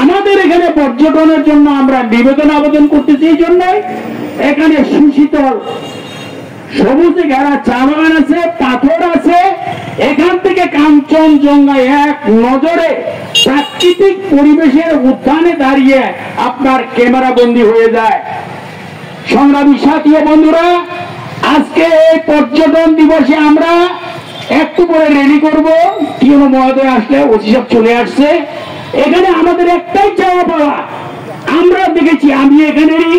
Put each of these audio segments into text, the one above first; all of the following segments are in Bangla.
আমাদের এখানে পর্যটনের জন্য আমরা নিবেদন আবেদন করতেছি, এই জন্যই এখানে সুশীতল সবুজে ঘেরা চা বাগান আছে, পাথর আছে। এখান থেকে কাঞ্চনজঙ্ঘা এক নজরে প্রাকৃতিক পরিবেশের উদ্যানে দাঁড়িয়ে আপনার ক্যামেরা বন্দী হয়ে যায়। সংগ্রামী সাথী বন্ধুরা, আজকে এই পর্যটন দিবসে আমরা একটু পরে রেডি করব। টিএনও মহোদয় আসলে, ওসি সাহেব চলে আসছে। এখানে আমাদের একটাই চাওয়া পাওয়া, আমরা দেখেছি, আমি এখানেরই,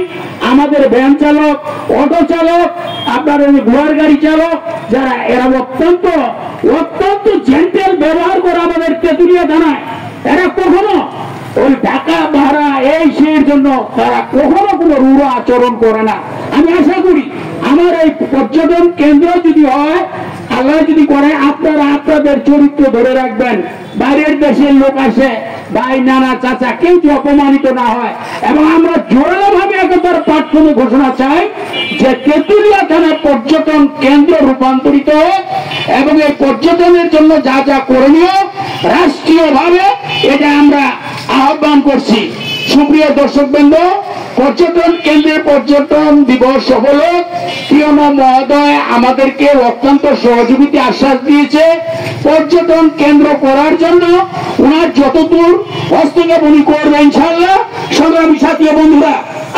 আমাদের ভ্যান চালক, অটো চালক, আপনার ঘোড়ার গাড়ি চালক যারা, এরা অত্যন্ত জেন্টেল ব্যবহার করে আমাদের তেঁতুলিয়া থানায়। এরা কখনো ওই টাকা ভাড়া এই সেই জন্য তারা কখনো কোনো রূঢ় আচরণ করে না। আমি আশা করি আমার এই পর্যটন কেন্দ্র যদি হয়, আল্লাহ যদি করে, আপনারা আপনাদের চরিত্র ধরে রাখবেন। বাইরের দেশের লোক আসে, ভাই, নানা, চাচা, কেউ যে অপমানিত না হয়। এবং আমরা জোরালো ভাবে একবার প্ল্যাটফর্মে ঘোষণা চাই যে তেঁতুলিয়া থানা পর্যটন কেন্দ্র রূপান্তরিত এবং এই পর্যটনের জন্য যা যা করণীয় রাষ্ট্রীয় ভাবে এটা আমরা আহ্বান করছি। সুপ্রিয় দর্শকবৃন্দ, পর্যটন কেন্দ্রের পর্যটন দিবস হল টিএনও মহোদয় আমাদেরকে অত্যন্ত সহযোগিতা আশ্বাস দিয়েছে। পর্যটন কেন্দ্র করার জন্য ওনার যতদূর হস্তক্ষেপ উনি করবে ইনশাআল্লাহ। সংগ্রামী সাথী বন্ধুরা,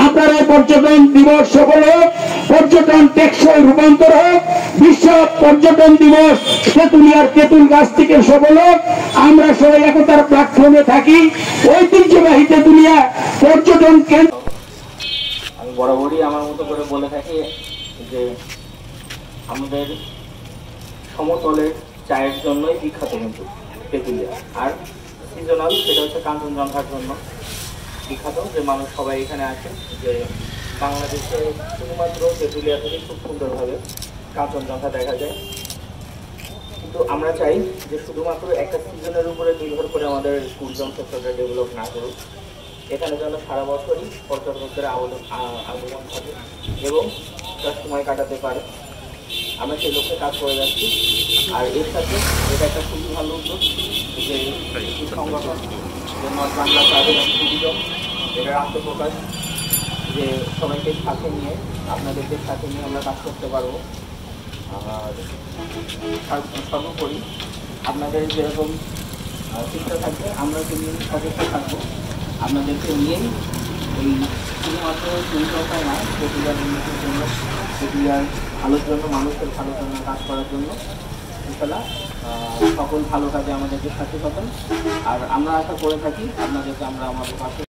আপনার এই পর্যটন দিবস সফল হোক, পর্যটন টেকসই রূপান্তর হোক, বিশ্ব পর্যটন দিবস তেঁতুলিয়ার তেঁতুল গাছ থেকে সফল হোক। আমরা সবাই একতার প্ল্যাটফর্মে থাকি। ঐতিহ্যবাহী তেঁতুলিয়া পর্যটন কেন্দ্র। আমি বরাবরই আমার মতো করে বলে থাকি যে আমাদের সমতলের চায়ের জন্যই বিখ্যাত কিন্তু তেঁতুলিয়া, আর সিজনাল সেটা হচ্ছে কাঞ্চনজঙ্ঘার জন্য বিখ্যাত, যে মানুষ সবাই এখানে আসে। যে বাংলাদেশে শুধুমাত্র তেঁতুলিয়া থেকে খুব সুন্দরভাবে কাঞ্চনজঙ্ঘা দেখা যায়। কিন্তু আমরা চাই যে শুধুমাত্র একটা সিজনের উপরে নির্ভর করে আমাদের ট্যুরিজম সেক্টরটা ডেভেলপ না করুক। এখানে যেন সারা বছরই পর্যটকদের আগমন থাকে এবং তার সময় কাটাতে পারে। আমরা সেই লক্ষ্যে কাজ করে যাচ্ছি। আর এর সাথে এটা একটা খুবই ভালো উদ্যোগ যে সংগঠন যে north Bangla travel and tourism, এটার আত্মপ্রকাশ যে সবাইকে সাথে নিয়ে, আপনাদেরকে সাথে নিয়ে আমরা কাজ করতে পারবো। আর সর্বোপরি আপনাদের যেরকম চিন্তা থাকবে, আমরা তিনি সদস্য থাকবো। আপনাদেরকে নিয়েই এই শুধুমাত্র পরিকল্পনায় না, তেঁতুলিয়ার উন্নতির জন্য, তেঁতুলিয়ার ভালোর জন্য, মানুষের ভালোর জন্য কাজ করার জন্য ইনশাআল্লাহ সকল ভালো কাজে আমাদেরকে সাথে পাবেন। আর আমরা আশা করে থাকি আপনাদেরকে আমরা আমাদের পাশে